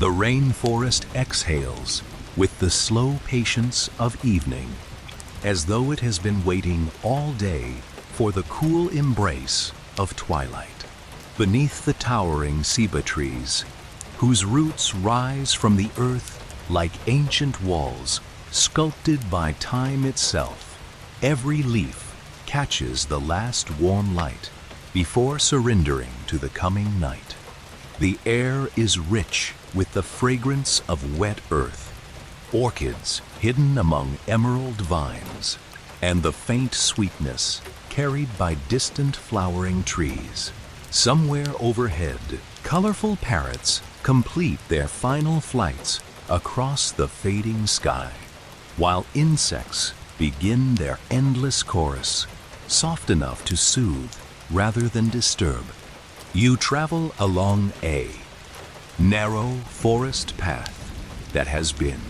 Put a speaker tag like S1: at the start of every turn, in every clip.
S1: The rainforest exhales with the slow patience of evening, as though it has been waiting all day for the cool embrace of twilight. Beneath the towering ceiba trees, whose roots rise from the earth like ancient walls sculpted by time itself, every leaf catches the last warm light before surrendering to the coming night. The air is rich with the fragrance of wet earth, orchids hidden among emerald vines, and the faint sweetness carried by distant flowering trees. Somewhere overhead, colorful parrots complete their final flights across the fading sky, while insects begin their endless chorus, soft enough to soothe rather than disturb. You travel along a narrow forest path that has been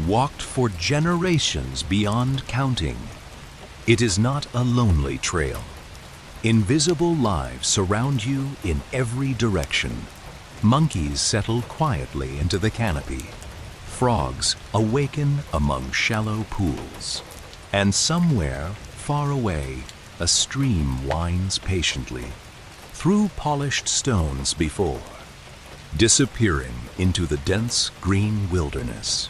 S1: walked for generations beyond counting. It is not a lonely trail. Invisible lives surround you in every direction. Monkeys settle quietly into the canopy. Frogs awaken among shallow pools. And somewhere far away, a stream winds patiently through polished stones before, disappearing into the dense green wilderness.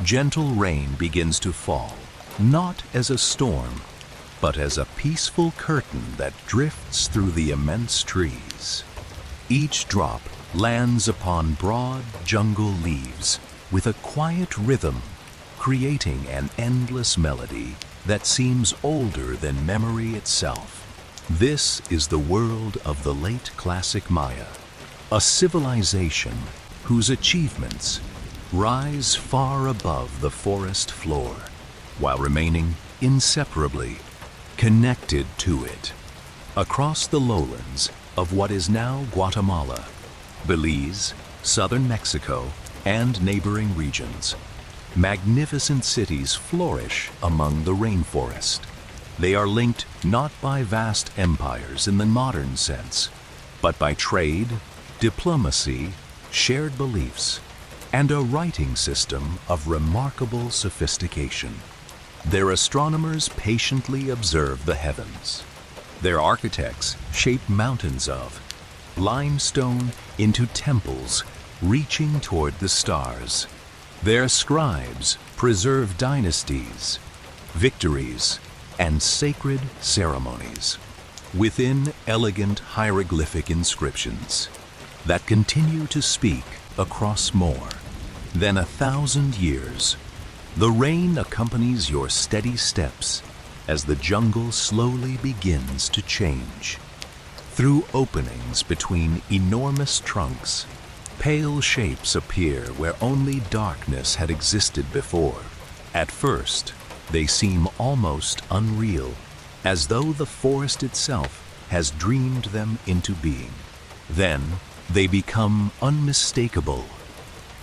S1: Gentle rain begins to fall, not as a storm, but as a peaceful curtain that drifts through the immense trees. Each drop lands upon broad jungle leaves with a quiet rhythm, creating an endless melody that seems older than memory itself. This is the world of the late classic Maya, a civilization whose achievements rise far above the forest floor, while remaining inseparably connected to it. Across the lowlands of what is now Guatemala, Belize, southern Mexico, and neighboring regions, magnificent cities flourish among the rainforest. They are linked not by vast empires in the modern sense, but by trade, diplomacy, shared beliefs, and a writing system of remarkable sophistication. Their astronomers patiently observe the heavens. Their architects shape mountains of limestone into temples reaching toward the stars. Their scribes preserve dynasties, victories, and sacred ceremonies within elegant hieroglyphic inscriptions that continue to speak across more than 1,000 years. The rain accompanies your steady steps as the jungle slowly begins to change. Through openings between enormous trunks, pale shapes appear where only darkness had existed before. At first, they seem almost unreal, as though the forest itself has dreamed them into being. Then, they become unmistakable.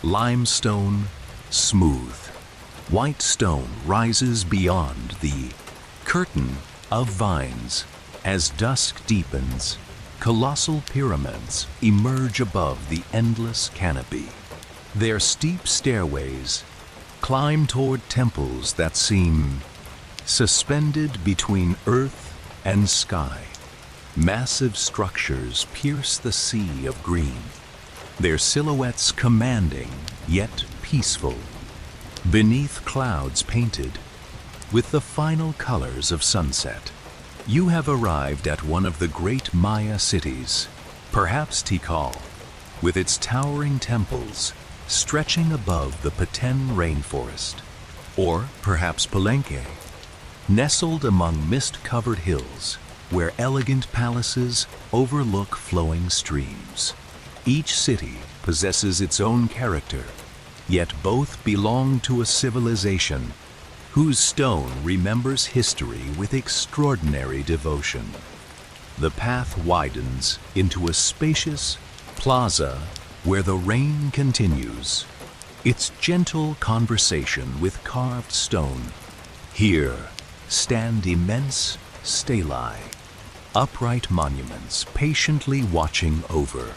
S1: Limestone, smooth. White stone rises beyond the curtain of vines. As dusk deepens, colossal pyramids emerge above the endless canopy. Their steep stairways climb toward temples that seem suspended between earth and sky. Massive structures pierce the sea of green, their silhouettes commanding yet peaceful, beneath clouds painted with the final colors of sunset. You have arrived at one of the great Maya cities, perhaps Tikal, with its towering temples stretching above the Petén rainforest, or perhaps Palenque, nestled among mist-covered hills where elegant palaces overlook flowing streams. Each city possesses its own character, yet both belong to a civilization whose stone remembers history with extraordinary devotion. The path widens into a spacious plaza where the rain continues, its gentle conversation with carved stone. Here stand immense stelae, upright monuments patiently watching over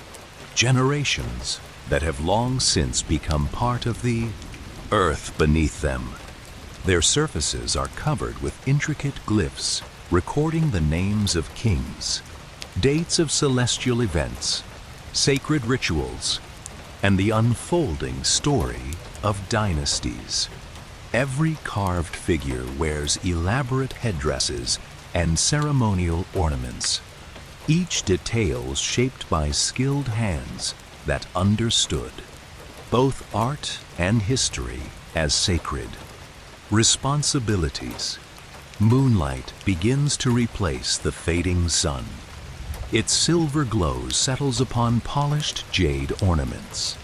S1: generations that have long since become part of the earth beneath them. Their surfaces are covered with intricate glyphs recording the names of kings, dates of celestial events, sacred rituals, and the unfolding story of dynasties. Every carved figure wears elaborate headdresses and ceremonial ornaments, each detail shaped by skilled hands that understood both art and history as sacred. Responsibilities. Moonlight begins to replace the fading sun. Its silver glow settles upon polished jade ornaments,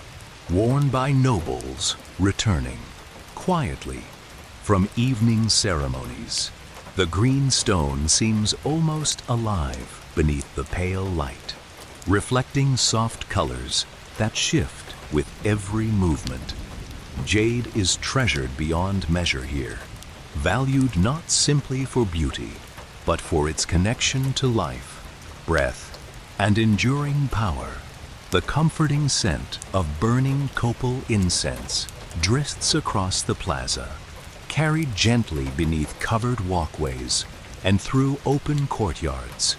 S1: worn by nobles returning quietly from evening ceremonies. The green stone seems almost alive beneath the pale light, reflecting soft colors that shift with every movement. Jade is treasured beyond measure here, valued not simply for beauty, but for its connection to life, breath, and enduring power. The comforting scent of burning copal incense drifts across the plaza, carried gently beneath covered walkways and through open courtyards.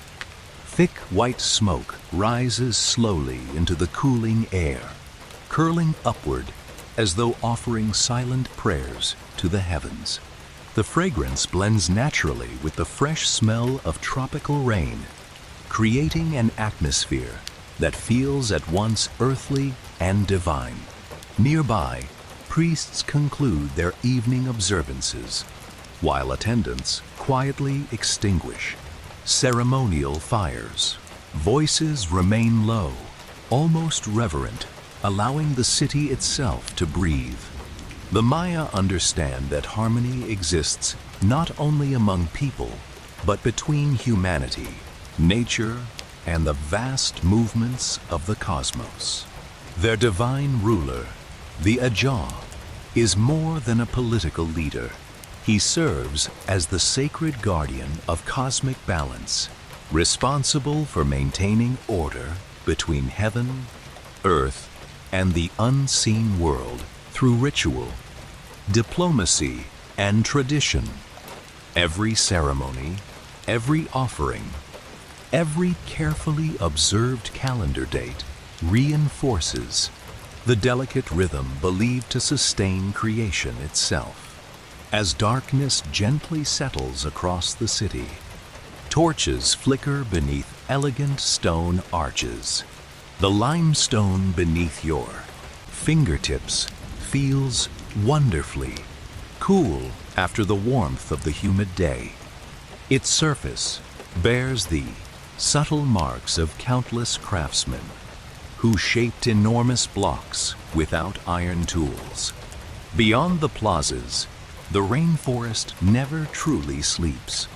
S1: Thick white smoke rises slowly into the cooling air, curling upward as though offering silent prayers to the heavens. The fragrance blends naturally with the fresh smell of tropical rain, creating an atmosphere that feels at once earthly and divine. Nearby, priests conclude their evening observances, while attendants quietly extinguish ceremonial fires. Voices remain low, almost reverent, allowing the city itself to breathe. The Maya understand that harmony exists not only among people, but between humanity, nature, and the vast movements of the cosmos. Their divine ruler, the Ajah, is more than a political leader. He serves as the sacred guardian of cosmic balance, responsible for maintaining order between heaven, earth, and the unseen world through ritual, diplomacy, and tradition. Every ceremony, every offering, every carefully observed calendar date reinforces the delicate rhythm believed to sustain creation itself. As darkness gently settles across the city, torches flicker beneath elegant stone arches. The limestone beneath your fingertips feels wonderfully cool after the warmth of the humid day. Its surface bears the subtle marks of countless craftsmen who shaped enormous blocks without iron tools. Beyond the plazas, the rainforest never truly sleeps.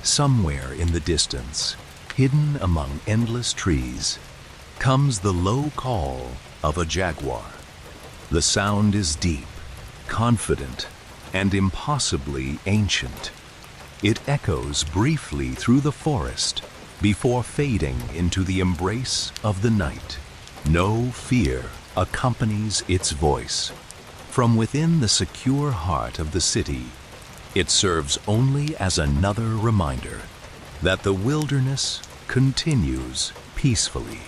S1: Somewhere in the distance, hidden among endless trees, comes the low call of a jaguar. The sound is deep, confident, and impossibly ancient. It echoes briefly through the forest before fading into the embrace of the night. No fear accompanies its voice. From within the secure heart of the city, it serves only as another reminder that the wilderness continues peacefully.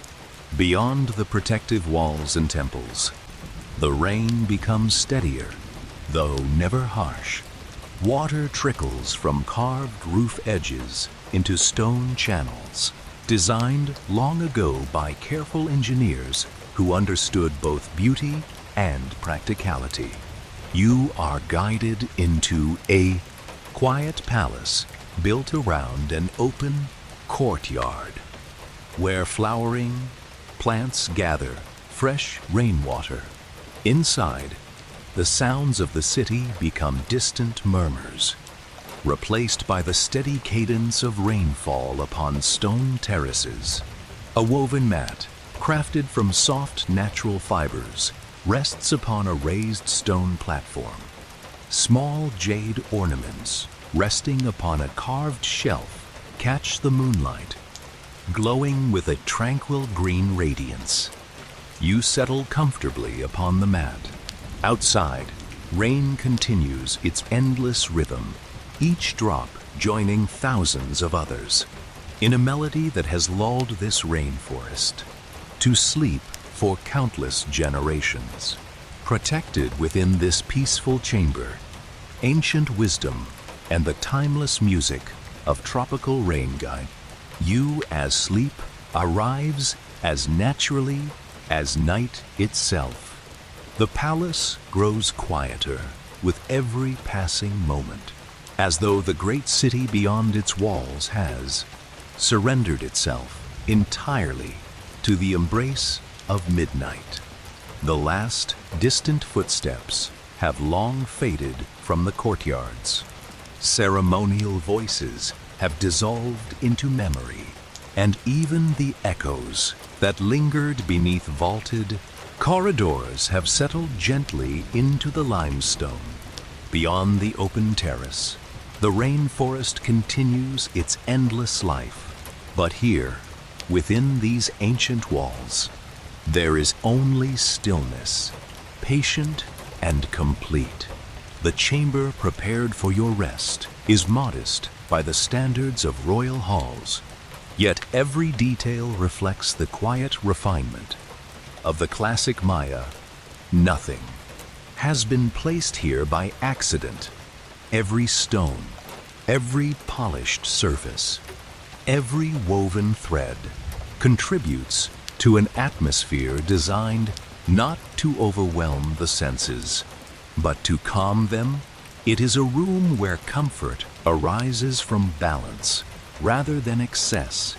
S1: Beyond the protective walls and temples, the rain becomes steadier, though never harsh. Water trickles from carved roof edges into stone channels, designed long ago by careful engineers who understood both beauty and practicality. You are guided into a quiet palace built around an open courtyard, where flowering plants gather fresh rainwater. Inside, the sounds of the city become distant murmurs, replaced by the steady cadence of rainfall upon stone terraces. A woven mat, crafted from soft natural fibers, rests upon a raised stone platform. Small jade ornaments, resting upon a carved shelf, catch the moonlight, glowing with a tranquil green radiance. You settle comfortably upon the mat. Outside, rain continues its endless rhythm, each drop joining thousands of others, in a melody that has lulled this rainforest to sleep for countless generations. Protected within this peaceful chamber, ancient wisdom and the timeless music of tropical rain guide you as sleep arrives as naturally as night itself. The palace grows quieter with every passing moment, as though the great city beyond its walls has surrendered itself entirely to the embrace of midnight. The last distant footsteps have long faded from the courtyards. Ceremonial voices have dissolved into memory, and even the echoes that lingered beneath vaulted corridors have settled gently into the limestone. Beyond the open terrace, the rainforest continues its endless life. But here, within these ancient walls, there is only stillness, patient and complete. The chamber prepared for your rest is modest by the standards of royal halls, yet every detail reflects the quiet refinement of the classic Maya. Nothing has been placed here by accident. Every stone, every polished surface, every woven thread contributes to an atmosphere designed not to overwhelm the senses, but to calm them. It is a room where comfort arises from balance rather than excess,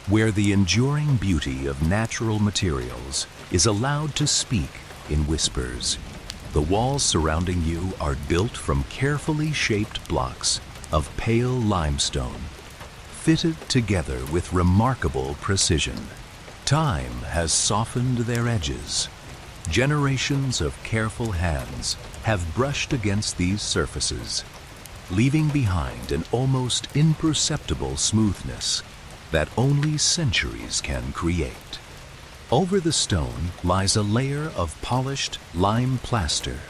S1: where the enduring beauty of natural materials is allowed to speak in whispers. The walls surrounding you are built from carefully shaped blocks of pale limestone, fitted together with remarkable precision. Time has softened their edges. Generations of careful hands have brushed against these surfaces, leaving behind an almost imperceptible smoothness that only centuries can create. Over the stone lies a layer of polished lime plaster,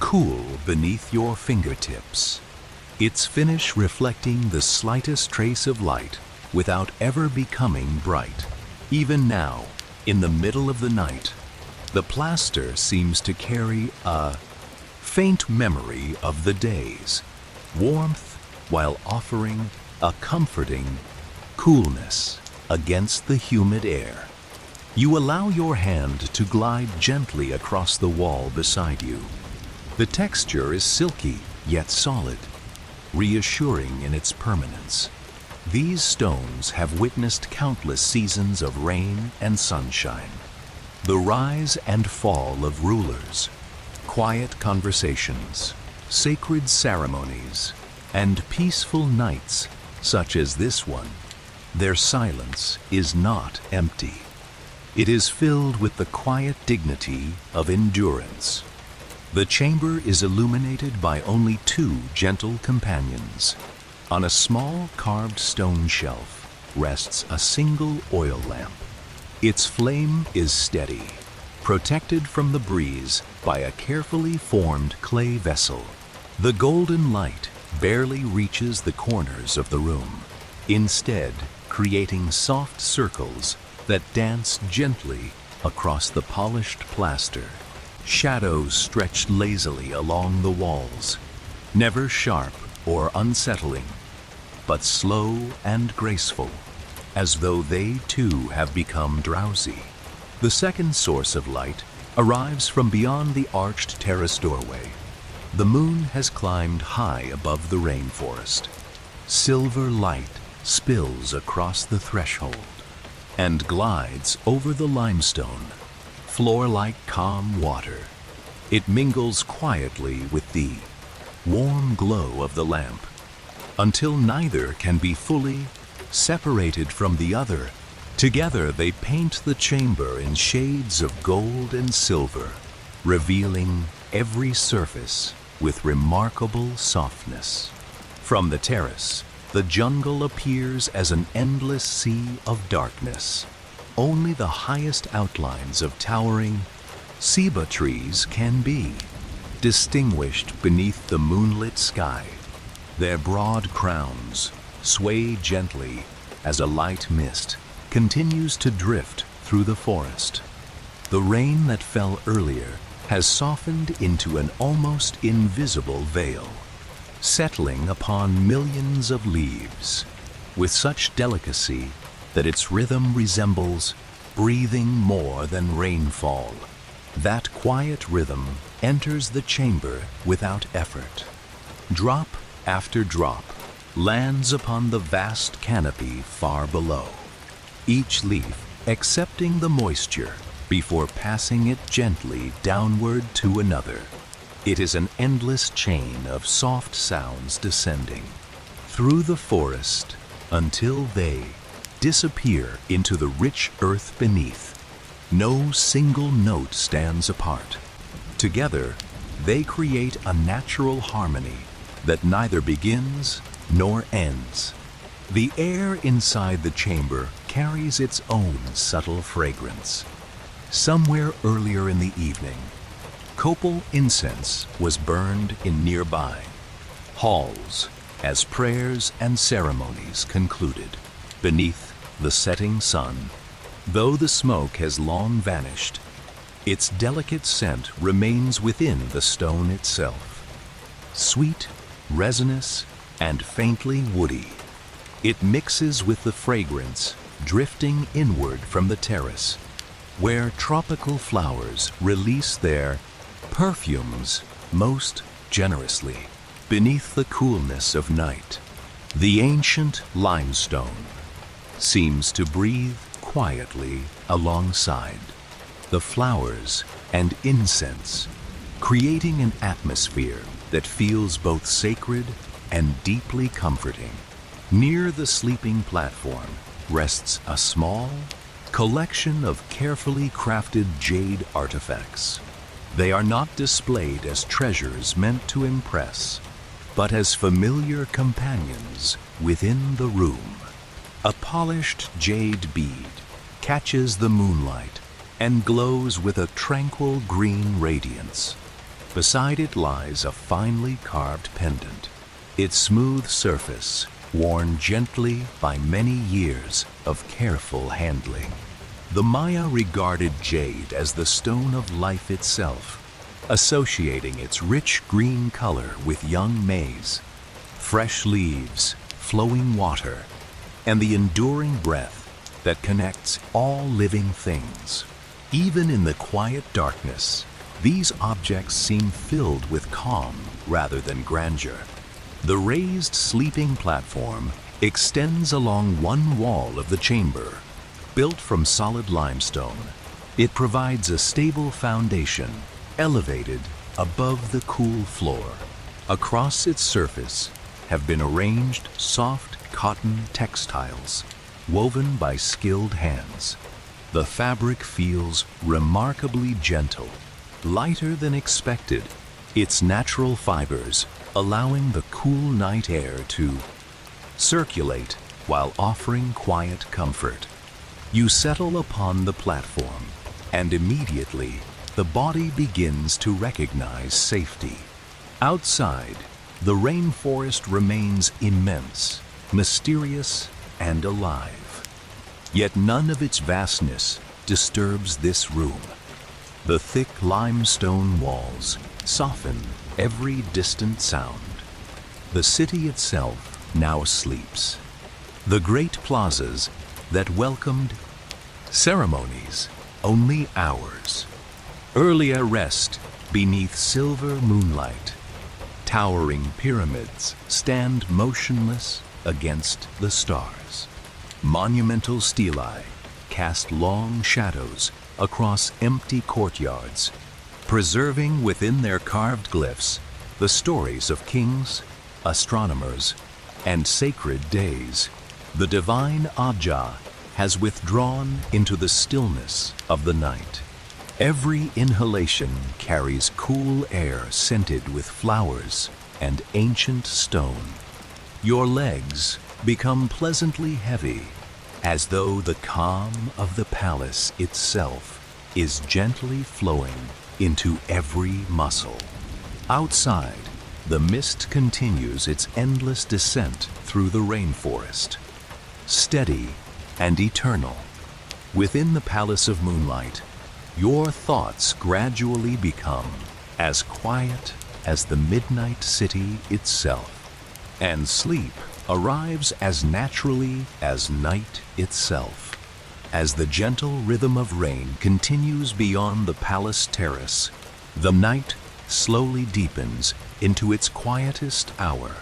S1: cool beneath your fingertips, its finish reflecting the slightest trace of light without ever becoming bright. Even now, in the middle of the night, the plaster seems to carry a faint memory of the day's warmth while offering a comforting coolness against the humid air. You allow your hand to glide gently across the wall beside you. The texture is silky yet solid, reassuring in its permanence. These stones have witnessed countless seasons of rain and sunshine, the rise and fall of rulers, quiet conversations, sacred ceremonies, and peaceful nights such as this one. Their silence is not empty. It is filled with the quiet dignity of endurance. The chamber is illuminated by only two gentle companions. On a small carved stone shelf rests a single oil lamp. Its flame is steady, protected from the breeze by a carefully formed clay vessel. The golden light barely reaches the corners of the room, instead creating soft circles that dance gently across the polished plaster. Shadows stretch lazily along the walls, never sharp or unsettling, but slow and graceful, as though they too have become drowsy. The second source of light arrives from beyond the arched terrace doorway. The moon has climbed high above the rainforest. Silver light spills across the threshold and glides over the limestone floor like calm water. It mingles quietly with the warm glow of the lamp until neither can be fully separated from the other. Together they paint the chamber in shades of gold and silver, revealing every surface with remarkable softness. From the terrace, the jungle appears as an endless sea of darkness. only the highest outlines of towering ceiba trees can be, distinguished beneath the moonlit sky. Their broad crowns sway gently as a light mist continues to drift through the forest. The rain that fell earlier has softened into an almost invisible veil, settling upon millions of leaves with such delicacy that its rhythm resembles breathing more than rainfall. That quiet rhythm enters the chamber without effort. Drop after drop lands upon the vast canopy far below, each leaf accepting the moisture before passing it gently downward to another. It is an endless chain of soft sounds descending through the forest until they disappear into the rich earth beneath. No single note stands apart. Together, they create a natural harmony that neither begins nor ends. The air inside the chamber carries its own subtle fragrance. Somewhere earlier in the evening, copal incense was burned in nearby halls as prayers and ceremonies concluded beneath the setting sun. Though the smoke has long vanished, its delicate scent remains within the stone itself. Sweet, resinous, and faintly woody, it mixes with the fragrance drifting inward from the terrace, where tropical flowers release their perfumes most generously. Beneath the coolness of night, the ancient limestone seems to breathe quietly alongside the flowers and incense, creating an atmosphere that feels both sacred and deeply comforting. Near the sleeping platform rests a small collection of carefully crafted jade artifacts. They are not displayed as treasures meant to impress, but as familiar companions within the room. A polished jade bead catches the moonlight and glows with a tranquil green radiance. Beside it lies a finely carved pendant, its smooth surface worn gently by many years of careful handling. The Maya regarded jade as the stone of life itself, associating its rich green color with young maize, fresh leaves, flowing water, and the enduring breath that connects all living things. Even in the quiet darkness, these objects seem filled with calm rather than grandeur. The raised sleeping platform extends along one wall of the chamber. Built from solid limestone, it provides a stable foundation, elevated above the cool floor. Across its surface have been arranged soft cotton textiles woven by skilled hands. The fabric feels remarkably gentle, lighter than expected, its natural fibers allowing the cool night air to circulate while offering quiet comfort. You settle upon the platform, and immediately the body begins to recognize safety. Outside, the rainforest remains immense, mysterious, and alive. Yet none of its vastness disturbs this room. The thick limestone walls soften every distant sound. The city itself now sleeps. The great plazas that welcomed ceremonies only hours earlier rest beneath silver moonlight. Towering pyramids stand motionless against the stars. Monumental stelae cast long shadows across empty courtyards, preserving within their carved glyphs the stories of kings, astronomers, and sacred days. The divine Abja has withdrawn into the stillness of the night. Every inhalation carries cool air scented with flowers and ancient stone. Your legs become pleasantly heavy, as though the calm of the palace itself is gently flowing into every muscle. Outside, the mist continues its endless descent through the rainforest, steady and eternal. Within the palace of moonlight, your thoughts gradually become as quiet as the midnight city itself, and sleep arrives as naturally as night itself. As the gentle rhythm of rain continues beyond the palace terrace, the night slowly deepens into its quietest hour.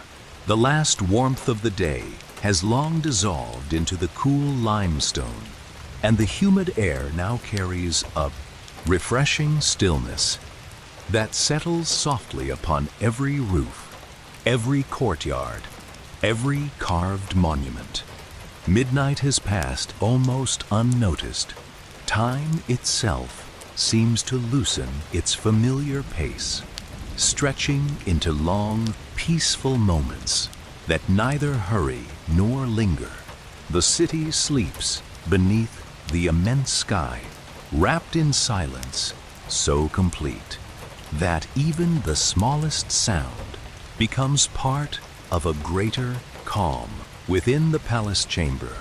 S1: The last warmth of the day has long dissolved into the cool limestone, and the humid air now carries a refreshing stillness that settles softly upon every roof, every courtyard, every carved monument. Midnight has passed almost unnoticed. Time itself seems to loosen its familiar pace, stretching into long, peaceful moments that neither hurry nor linger. The city sleeps beneath the immense sky, wrapped in silence so complete that even the smallest sound becomes part of a greater calm. Within the palace chamber,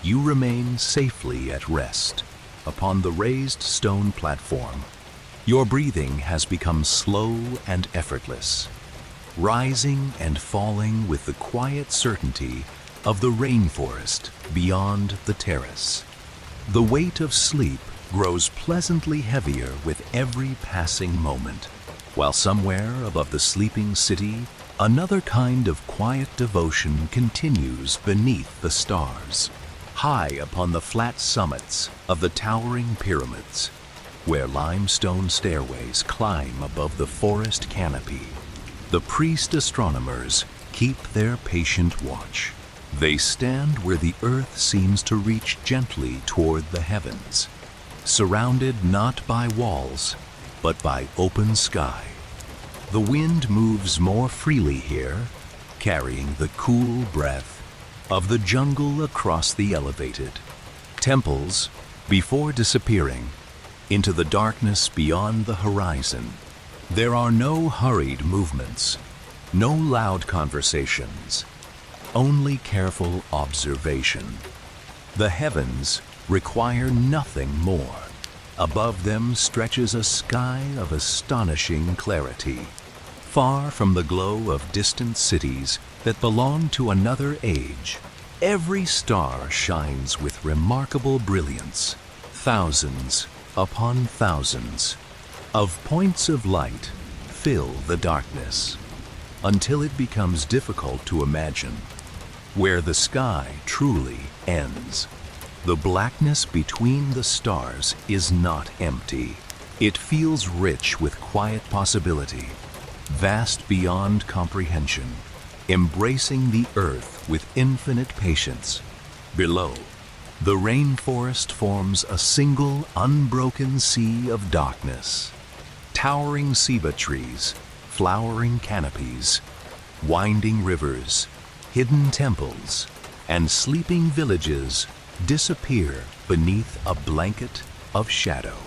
S1: you remain safely at rest upon the raised stone platform. Your breathing has become slow and effortless, rising and falling with the quiet certainty of the rainforest beyond the terrace. The weight of sleep grows pleasantly heavier with every passing moment, while somewhere above the sleeping city, another kind of quiet devotion continues beneath the stars. High upon the flat summits of the towering pyramids, where limestone stairways climb above the forest canopy, the priest astronomers keep their patient watch. They stand where the earth seems to reach gently toward the heavens, surrounded not by walls, but by open sky. The wind moves more freely here, carrying the cool breath of the jungle across the elevated temples before disappearing into the darkness beyond the horizon. There are no hurried movements, no loud conversations, only careful observation. The heavens require nothing more. Above them stretches a sky of astonishing clarity, far from the glow of distant cities that belong to another age. Every star shines with remarkable brilliance. Thousands upon thousands of points of light fill the darkness, until it becomes difficult to imagine where the sky truly ends. The blackness between the stars is not empty. It feels rich with quiet possibility, vast beyond comprehension, embracing the earth with infinite patience. Below, the rainforest forms a single unbroken sea of darkness. Towering ceiba trees, flowering canopies, winding rivers, hidden temples, and sleeping villages disappear beneath a blanket of shadow.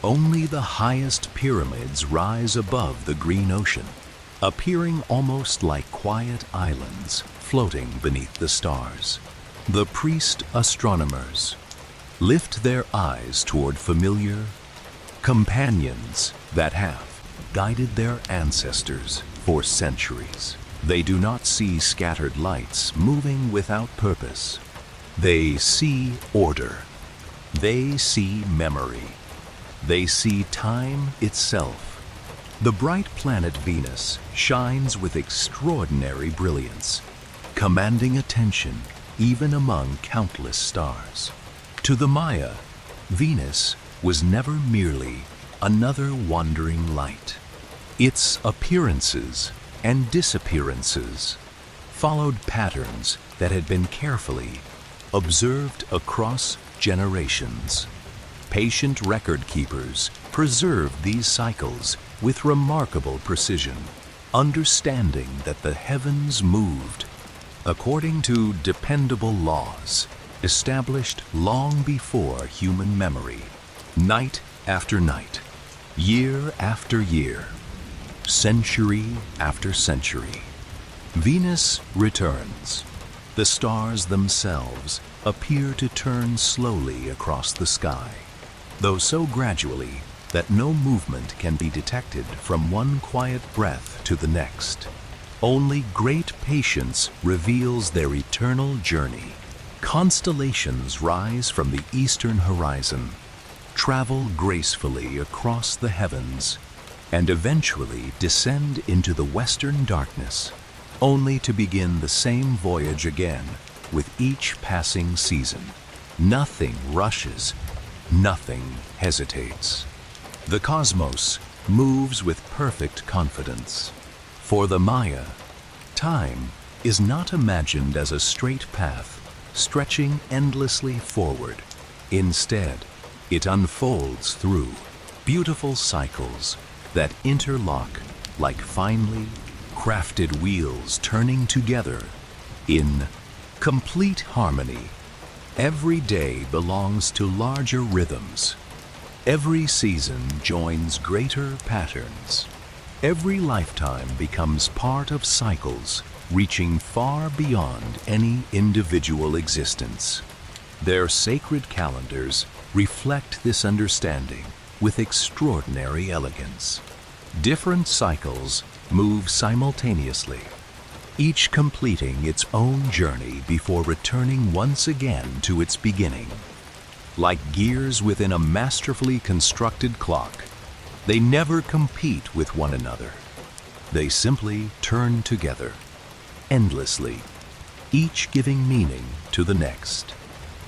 S1: Only the highest pyramids rise above the green ocean, appearing almost like quiet islands floating beneath the stars. The priest astronomers lift their eyes toward familiar companions that have guided their ancestors for centuries. They do not see scattered lights moving without purpose. They see order. They see memory. They see time itself. The bright planet Venus shines with extraordinary brilliance, commanding attention even among countless stars. To the Maya, Venus was never merely another wandering light. Its appearances and disappearances followed patterns that had been carefully observed across generations. Patient record keepers preserved these cycles with remarkable precision, understanding that the heavens moved according to dependable laws, established long before human memory, night after night, year after year, century after century. Venus returns. The stars themselves appear to turn slowly across the sky, though so gradually that no movement can be detected from one quiet breath to the next. Only great patience reveals their eternal journey. Constellations rise from the eastern horizon, travel gracefully across the heavens, and eventually descend into the western darkness, only to begin the same voyage again with each passing season. Nothing rushes, nothing hesitates. The cosmos moves with perfect confidence. For the Maya, time is not imagined as a straight path stretching endlessly forward. Instead, it unfolds through beautiful cycles that interlock like finely crafted wheels turning together in complete harmony. Every day belongs to larger rhythms. Every season joins greater patterns. Every lifetime becomes part of cycles reaching far beyond any individual existence. Their sacred calendars reflect this understanding with extraordinary elegance. Different cycles move simultaneously, each completing its own journey before returning once again to its beginning. Like gears within a masterfully constructed clock, they never compete with one another. They simply turn together, endlessly, each giving meaning to the next.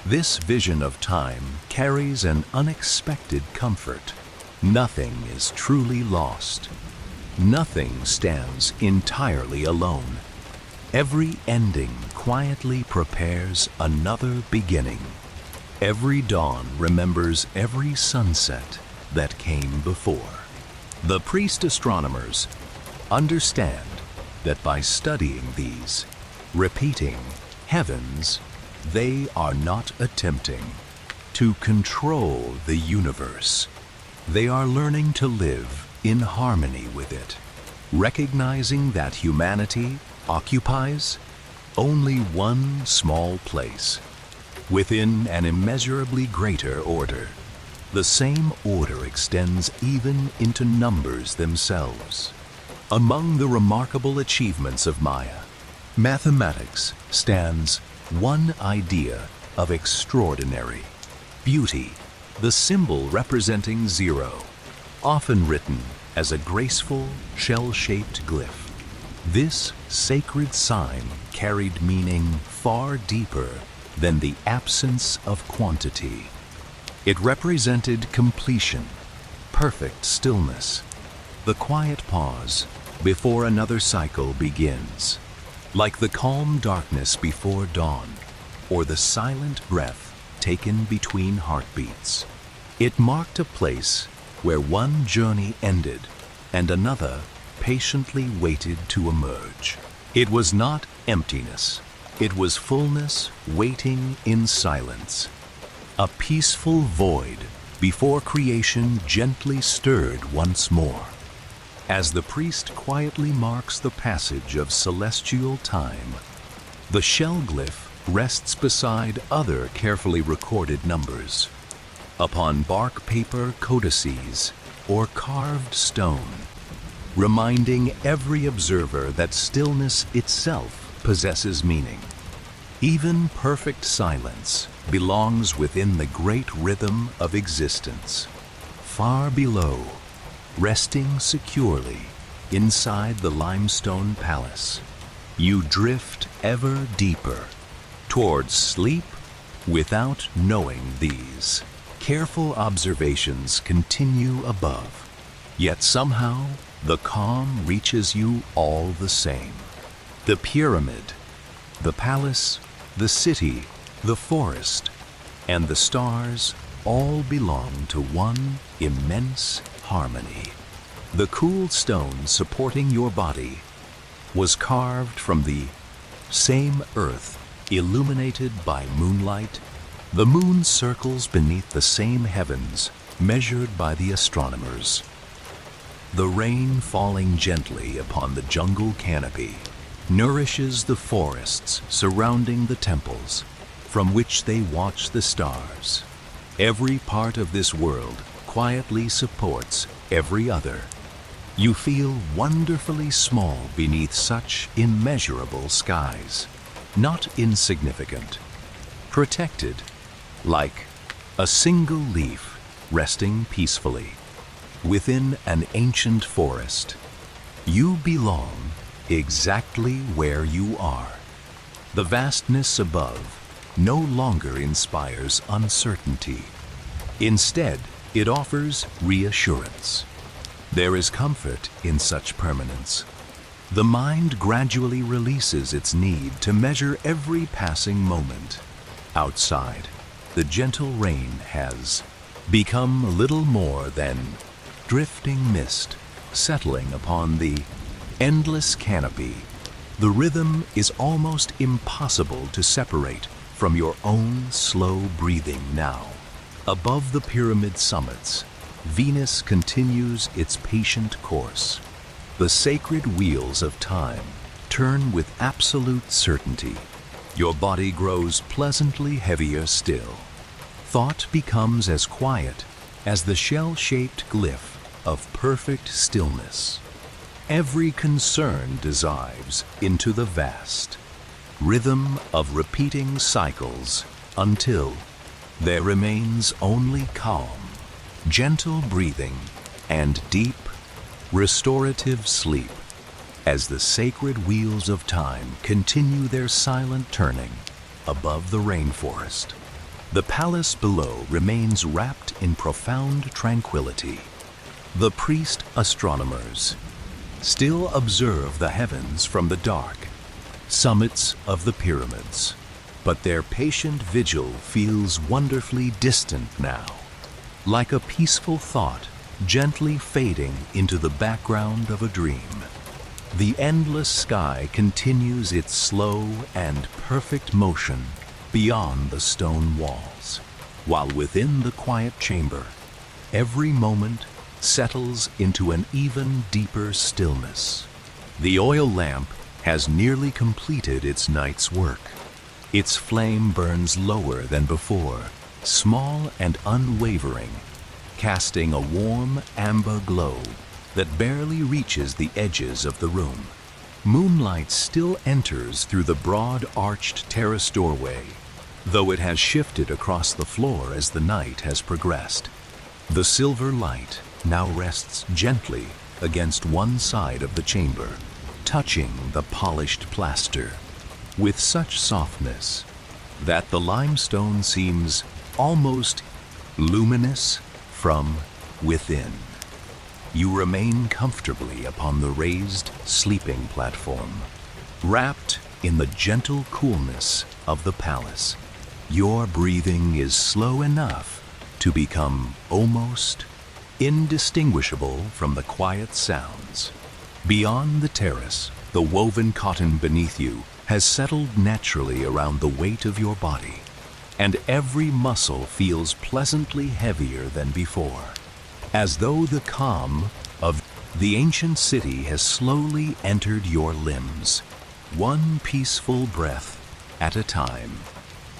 S1: This vision of time carries an unexpected comfort. Nothing is truly lost. Nothing stands entirely alone. Every ending quietly prepares another beginning. Every dawn remembers every sunset that came before. The priest astronomers understand that by studying these, repeating heavens, they are not attempting to control the universe. They are learning to live in harmony with it, recognizing that humanity occupies only one small place within an immeasurably greater order. The same order extends even into numbers themselves. Among the remarkable achievements of Maya, mathematics stands one idea of extraordinary beauty, the symbol representing zero, often written as a graceful, shell-shaped glyph. This sacred sign carried meaning far deeper than the absence of quantity. It represented completion, perfect stillness, the quiet pause before another cycle begins, like the calm darkness before dawn, or the silent breath taken between heartbeats. It marked a place where one journey ended and another patiently waited to emerge. It was not emptiness, it was fullness waiting in silence. A peaceful void before creation gently stirred once more. As the priest quietly marks the passage of celestial time, the shell glyph rests beside other carefully recorded numbers, upon bark paper codices or carved stone, reminding every observer that stillness itself possesses meaning. Even perfect silence belongs within the great rhythm of existence. Far below, resting securely inside the limestone palace, you drift ever deeper towards sleep without knowing these. Careful observations continue above, yet somehow the calm reaches you all the same. The pyramid, the palace, the city, the forest, and the stars all belong to one immense harmony. The cool stone supporting your body was carved from the same earth illuminated by moonlight. The moon circles beneath the same heavens measured by the astronomers. The rain falling gently upon the jungle canopy nourishes the forests surrounding the temples from which they watch the stars. Every part of this world quietly supports every other. You feel wonderfully small beneath such immeasurable skies, not insignificant, protected like a single leaf resting peacefully within an ancient forest. You belong exactly where you are. The vastness above no longer inspires uncertainty. Instead, it offers reassurance. There is comfort in such permanence. The mind gradually releases its need to measure every passing moment. Outside, the gentle rain has become little more than drifting mist settling upon the endless canopy. The rhythm is almost impossible to separate from your own slow breathing now. Above the pyramid summits, Venus continues its patient course. The sacred wheels of time turn with absolute certainty. Your body grows pleasantly heavier still. Thought becomes as quiet as the shell-shaped glyph of perfect stillness. Every concern dissolves into the vast rhythm of repeating cycles until there remains only calm, gentle breathing, and deep, restorative sleep as the sacred wheels of time continue their silent turning above the rainforest. The palace below remains wrapped in profound tranquility. The priest astronomers still observe the heavens from the dark summits of the pyramids, but their patient vigil feels wonderfully distant now, like a peaceful thought gently fading into the background of a dream. The endless sky continues its slow and perfect motion beyond the stone walls, while within the quiet chamber, every moment settles into an even deeper stillness. The oil lamp has nearly completed its night's work. Its flame burns lower than before, small and unwavering, casting a warm amber glow that barely reaches the edges of the room. Moonlight still enters through the broad arched terrace doorway, though it has shifted across the floor as the night has progressed. The silver light now rests gently against one side of the chamber, touching the polished plaster with such softness that the limestone seems almost luminous from within. You remain comfortably upon the raised sleeping platform, wrapped in the gentle coolness of the palace. Your breathing is slow enough to become almost indistinguishable from the quiet sounds. Beyond the terrace, the woven cotton beneath you has settled naturally around the weight of your body, and every muscle feels pleasantly heavier than before, as though the calm of the ancient city has slowly entered your limbs, one peaceful breath at a time.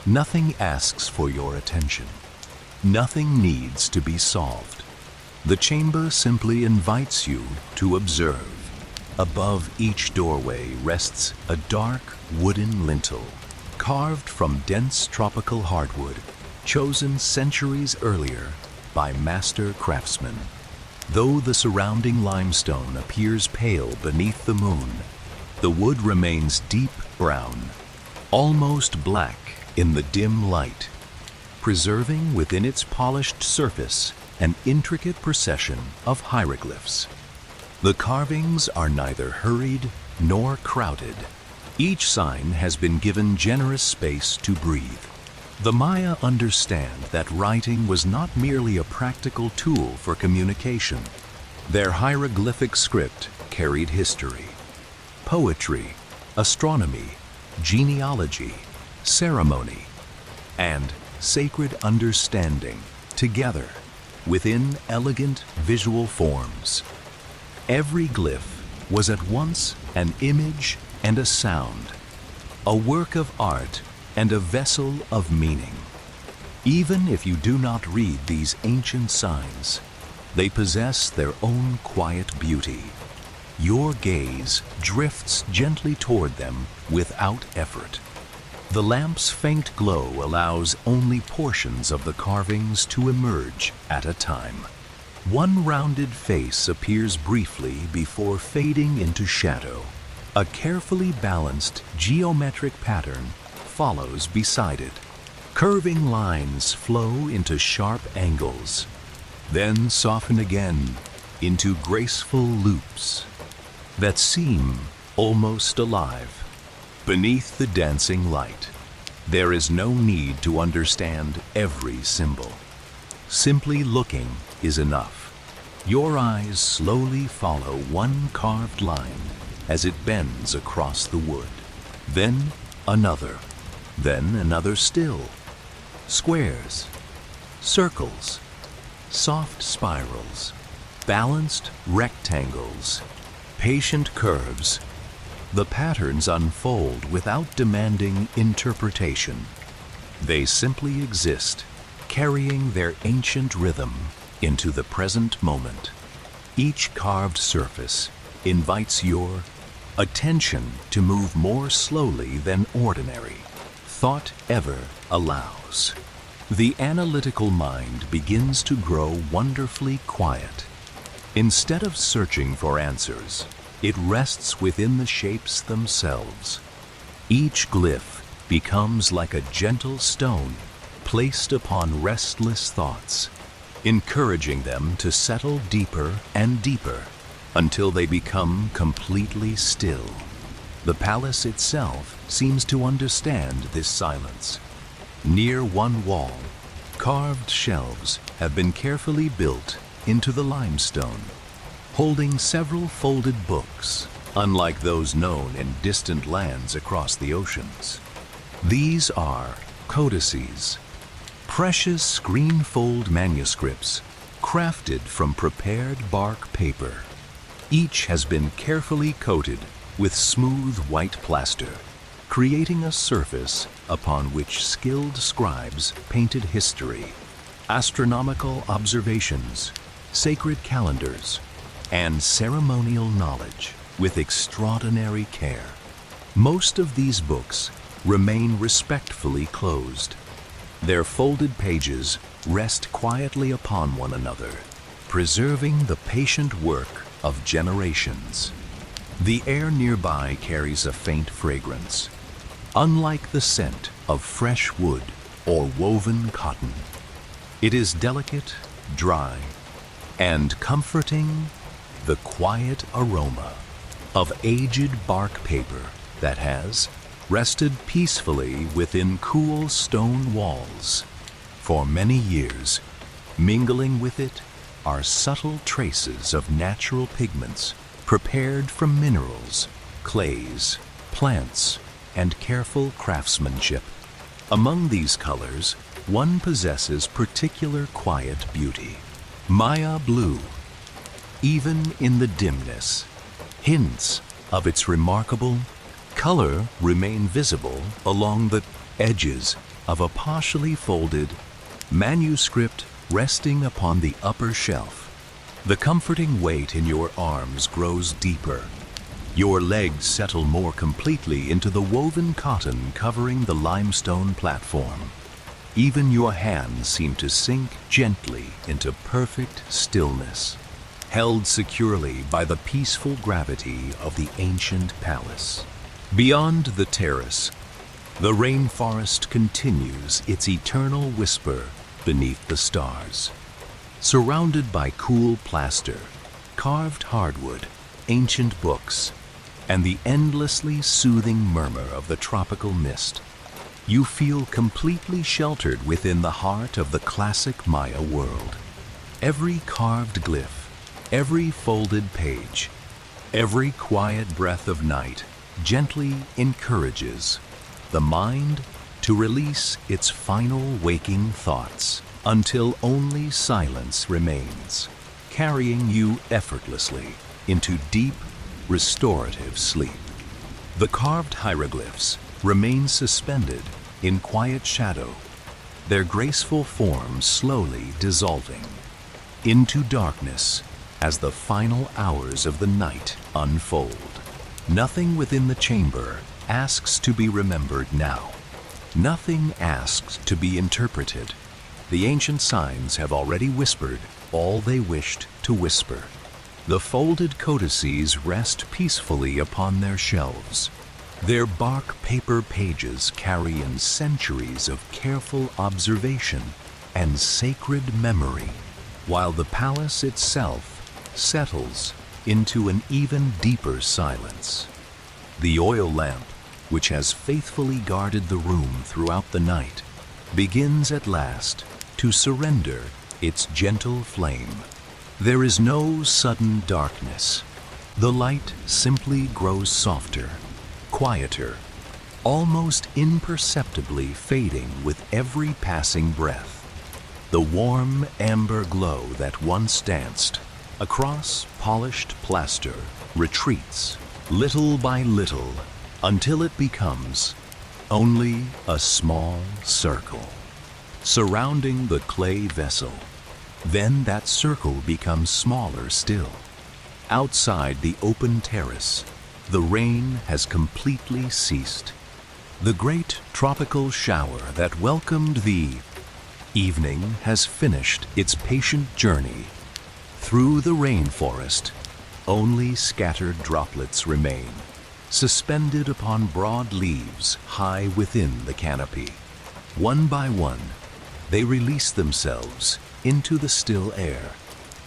S1: Nothing asks for your attention. Nothing needs to be solved. The chamber simply invites you to observe. Above each doorway rests a dark wooden lintel, carved from dense tropical hardwood, chosen centuries earlier by master craftsmen. Though the surrounding limestone appears pale beneath the moon, the wood remains deep brown, almost black in the dim light, preserving within its polished surface an intricate procession of hieroglyphs. The carvings are neither hurried nor crowded. Each sign has been given generous space to breathe. The Maya understand that writing was not merely a practical tool for communication. Their hieroglyphic script carried history, poetry, astronomy, genealogy, ceremony, and sacred understanding together within elegant visual forms. Every glyph was at once an image and a sound, a work of art and a vessel of meaning. Even if you do not read these ancient signs, they possess their own quiet beauty. Your gaze drifts gently toward them without effort. The lamp's faint glow allows only portions of the carvings to emerge at a time. One rounded face appears briefly before fading into shadow. A carefully balanced geometric pattern follows beside it. Curving lines flow into sharp angles, then soften again into graceful loops that seem almost alive. Beneath the dancing light, there is no need to understand every symbol. Simply looking is enough. Your eyes slowly follow one carved line as it bends across the wood. Then another still. Squares, circles, soft spirals, balanced rectangles, patient curves. The patterns unfold without demanding interpretation. They simply exist, carrying their ancient rhythm into the present moment. Each carved surface invites your attention to move more slowly than ordinary thought ever allows. The analytical mind begins to grow wonderfully quiet. Instead of searching for answers, it rests within the shapes themselves. Each glyph becomes like a gentle stone placed upon restless thoughts, encouraging them to settle deeper and deeper until they become completely still. The palace itself seems to understand this silence. Near one wall, carved shelves have been carefully built into the limestone, holding several folded books, unlike those known in distant lands across the oceans. These are codices, precious screen-fold manuscripts crafted from prepared bark paper. Each has been carefully coated with smooth white plaster, creating a surface upon which skilled scribes painted history, astronomical observations, sacred calendars, and ceremonial knowledge with extraordinary care. Most of these books remain respectfully closed. Their folded pages rest quietly upon one another, preserving the patient work of generations. The air nearby carries a faint fragrance, unlike the scent of fresh wood or woven cotton. It is delicate, dry, and comforting, the quiet aroma of aged bark paper that has rested peacefully within cool stone walls for many years. Mingling with it are subtle traces of natural pigments prepared from minerals, clays, plants, and careful craftsmanship. Among these colors, one possesses particular quiet beauty. Maya blue. Even in the dimness, hints of its remarkable color remain visible along the edges of a partially folded manuscript resting upon the upper shelf. The comforting weight in your arms grows deeper. Your legs settle more completely into the woven cotton covering the limestone platform. Even your hands seem to sink gently into perfect stillness, held securely by the peaceful gravity of the ancient palace. Beyond the terrace, the rainforest continues its eternal whisper beneath the stars. Surrounded by cool plaster, carved hardwood, ancient books, and the endlessly soothing murmur of the tropical mist, you feel completely sheltered within the heart of the classic Maya world. Every carved glyph, every folded page, every quiet breath of night gently encourages the mind to release its final waking thoughts until only silence remains, carrying you effortlessly into deep, restorative sleep. The carved hieroglyphs remain suspended in quiet shadow, their graceful forms slowly dissolving into darkness as the final hours of the night unfold. Nothing within the chamber asks to be remembered now. Nothing asks to be interpreted. The ancient signs have already whispered all they wished to whisper. The folded codices rest peacefully upon their shelves. Their bark paper pages carry in centuries of careful observation and sacred memory, while the palace itself settles into an even deeper silence. The oil lamp, which has faithfully guarded the room throughout the night, begins at last to surrender its gentle flame. There is no sudden darkness. The light simply grows softer, quieter, almost imperceptibly fading with every passing breath. The warm amber glow that once danced across polished plaster retreats little by little until it becomes only a small circle surrounding the clay vessel. Then that circle becomes smaller still. Outside the open terrace, the rain has completely ceased. The great tropical shower that welcomed the evening has finished its patient journey. Through the rainforest, only scattered droplets remain, suspended upon broad leaves high within the canopy. One by one, they release themselves into the still air,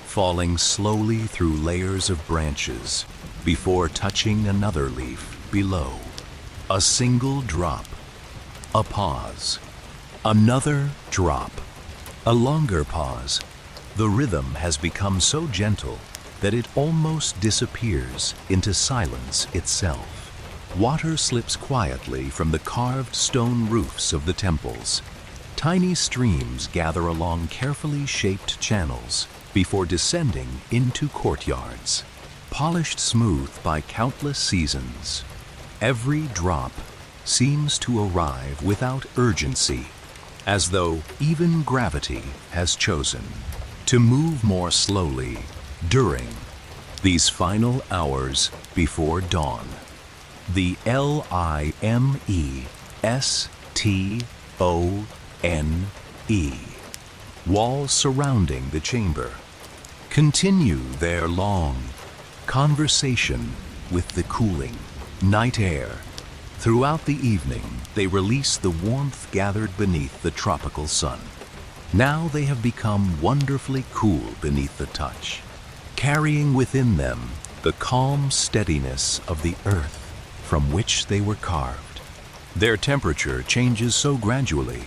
S1: falling slowly through layers of branches before touching another leaf below. A single drop, a pause, another drop, a longer pause. The rhythm has become so gentle that it almost disappears into silence itself. Water slips quietly from the carved stone roofs of the temples. Tiny streams gather along carefully shaped channels before descending into courtyards, polished smooth by countless seasons. Every drop seems to arrive without urgency, as though even gravity has chosen to move more slowly during these final hours before dawn. The limestone walls surrounding the chamber continue their long conversation with the cooling night air. Throughout the evening, they release the warmth gathered beneath the tropical sun. Now they have become wonderfully cool beneath the touch, carrying within them the calm steadiness of the earth from which they were carved. Their temperature changes so gradually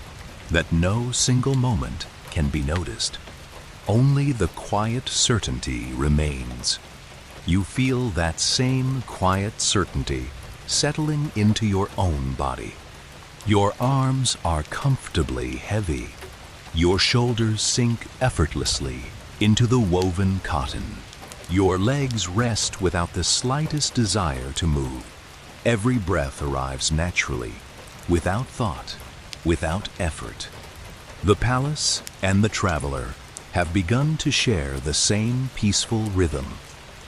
S1: that no single moment can be noticed. Only the quiet certainty remains. You feel that same quiet certainty settling into your own body. Your arms are comfortably heavy. Your shoulders sink effortlessly into the woven cotton. Your legs rest without the slightest desire to move. Every breath arrives naturally, without thought, without effort. The palace and the traveler have begun to share the same peaceful rhythm.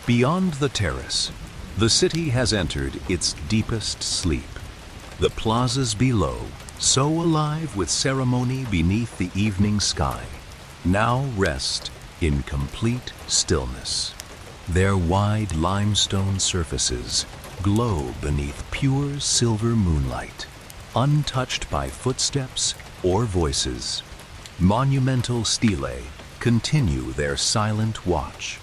S1: Beyond the terrace, the city has entered its deepest sleep. The plazas below, so alive with ceremony beneath the evening sky, now rest in complete stillness. Their wide limestone surfaces glow beneath pure silver moonlight, untouched by footsteps or voices. Monumental stelae continue their silent watch.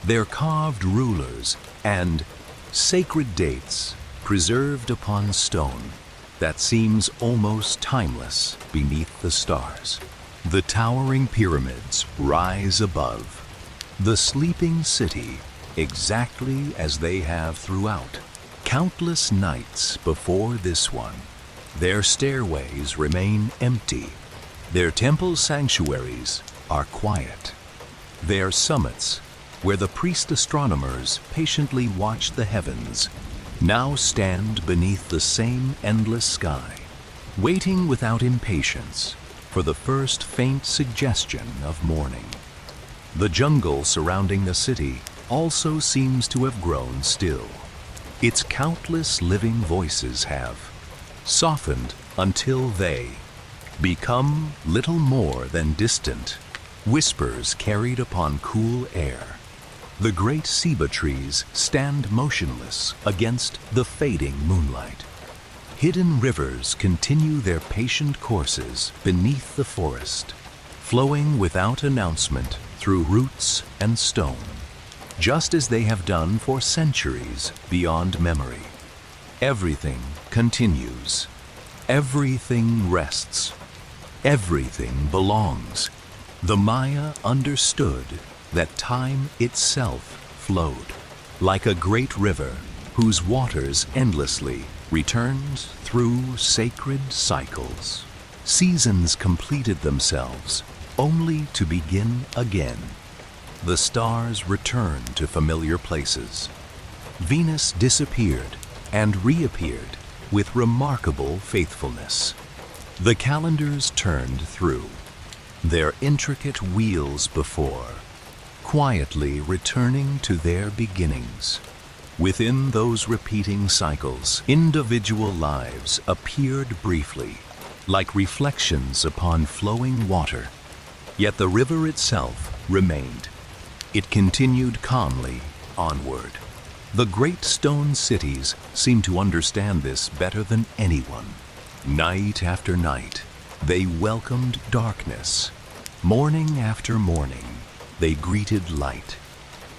S1: Their carved rulers and sacred dates preserved upon stone that seems almost timeless beneath the stars. The towering pyramids rise above the sleeping city exactly as they have throughout countless nights before this one. Their stairways remain empty. Their temple sanctuaries are quiet. Their summits, where the priest astronomers patiently watch the heavens, now stand beneath the same endless sky, waiting without impatience for the first faint suggestion of morning. The jungle surrounding the city also seems to have grown still. Its countless living voices have softened until they become little more than distant whispers carried upon cool air. The great ceiba trees stand motionless against the fading moonlight. Hidden rivers continue their patient courses beneath the forest, flowing without announcement through roots and stone, just as they have done for centuries beyond memory. Everything continues. Everything rests. Everything belongs. The Maya understood that time itself flowed, like a great river whose waters endlessly returned through sacred cycles. Seasons completed themselves, only to begin again. The stars returned to familiar places. Venus disappeared and reappeared with remarkable faithfulness. The calendars turned through, their intricate wheels before, quietly returning to their beginnings. Within those repeating cycles, individual lives appeared briefly, like reflections upon flowing water. Yet the river itself remained. It continued calmly onward. The great stone cities seemed to understand this better than anyone. Night after night, they welcomed darkness. Morning after morning, they greeted light.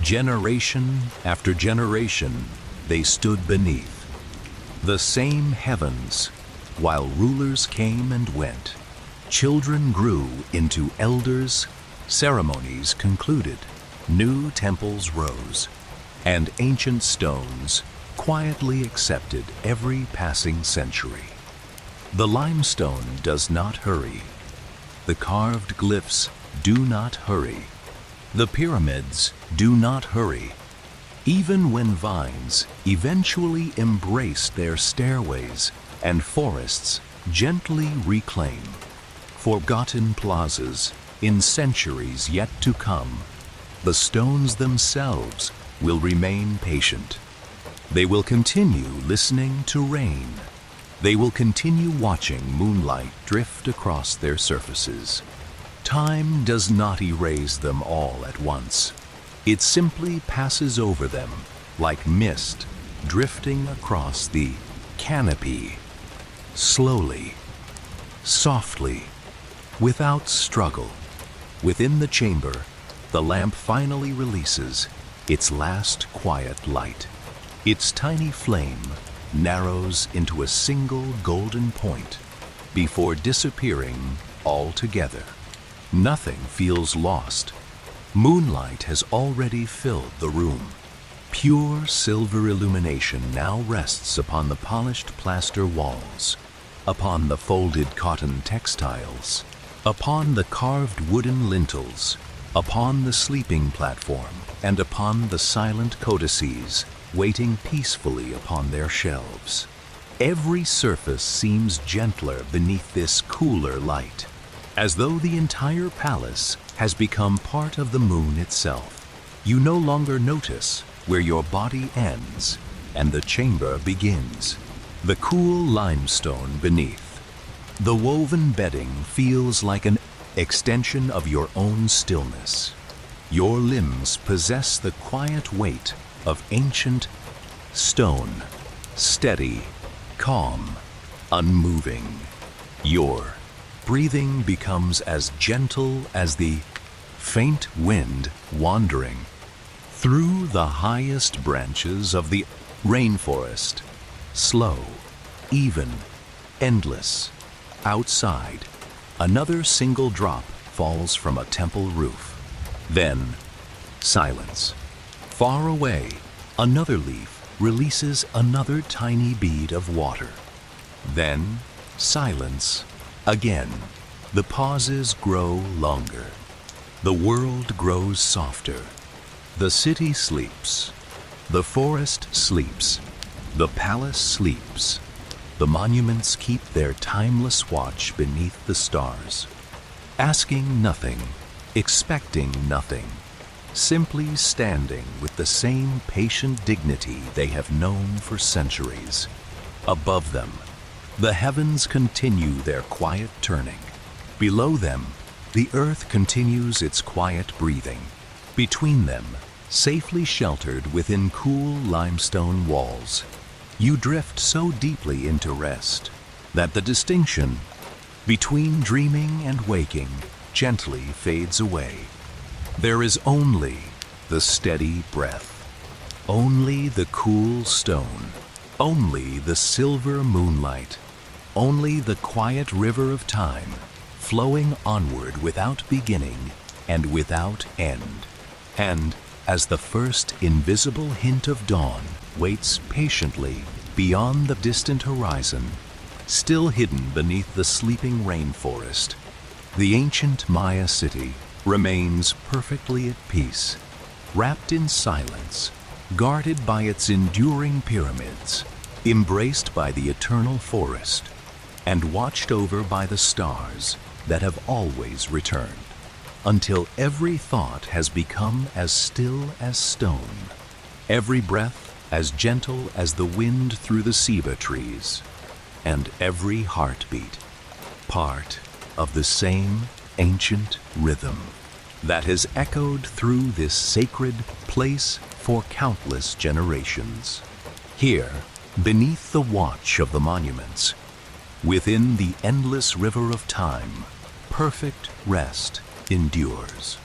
S1: Generation after generation, they stood beneath the same heavens, while rulers came and went. Children grew into elders, ceremonies concluded, new temples rose, and ancient stones quietly accepted every passing century. The limestone does not hurry. The carved glyphs do not hurry. The pyramids do not hurry. Even when vines eventually embrace their stairways and forests gently reclaim forgotten plazas in centuries yet to come, the stones themselves will remain patient. They will continue listening to rain. They will continue watching moonlight drift across their surfaces. Time does not erase them all at once. It simply passes over them like mist drifting across the canopy. Slowly, softly, without struggle. Within the chamber, the lamp finally releases its last quiet light. Its tiny flame narrows into a single golden point before disappearing altogether. Nothing feels lost. Moonlight has already filled the room. Pure silver illumination now rests upon the polished plaster walls, upon the folded cotton textiles, upon the carved wooden lintels, upon the sleeping platform, and upon the silent codices waiting peacefully upon their shelves. Every surface seems gentler beneath this cooler light, as though the entire palace has become part of the moon itself. You no longer notice where your body ends and the chamber begins. The cool limestone beneath. The woven bedding feels like an extension of your own stillness. Your limbs possess the quiet weight of ancient stone, steady, calm, unmoving. Your breathing becomes as gentle as the faint wind wandering through the highest branches of the rainforest. Slow, even, endless. Outside, another single drop falls from a temple roof. Then, silence. Far away, another leaf releases another tiny bead of water. Then, Silence. Again, the pauses grow longer. The world grows softer. The city sleeps. The forest sleeps. The palace sleeps. The monuments keep their timeless watch beneath the stars, asking nothing, expecting nothing, simply standing with the same patient dignity they have known for centuries. Above them, the heavens continue their quiet turning. Below them, the earth continues its quiet breathing. Between them, safely sheltered within cool limestone walls, you drift so deeply into rest that the distinction between dreaming and waking gently fades away. There is only the steady breath, only the cool stone, only the silver moonlight, only the quiet river of time, flowing onward without beginning and without end. And as the first invisible hint of dawn waits patiently beyond the distant horizon, still hidden beneath the sleeping rainforest, the ancient Maya city remains perfectly at peace, wrapped in silence, guarded by its enduring pyramids, embraced by the eternal forest, and watched over by the stars that have always returned, until every thought has become as still as stone, every breath as gentle as the wind through the ceiba trees, and every heartbeat part of the same ancient rhythm that has echoed through this sacred place for countless generations. Here, beneath the watch of the monuments, within the endless river of time, perfect rest endures.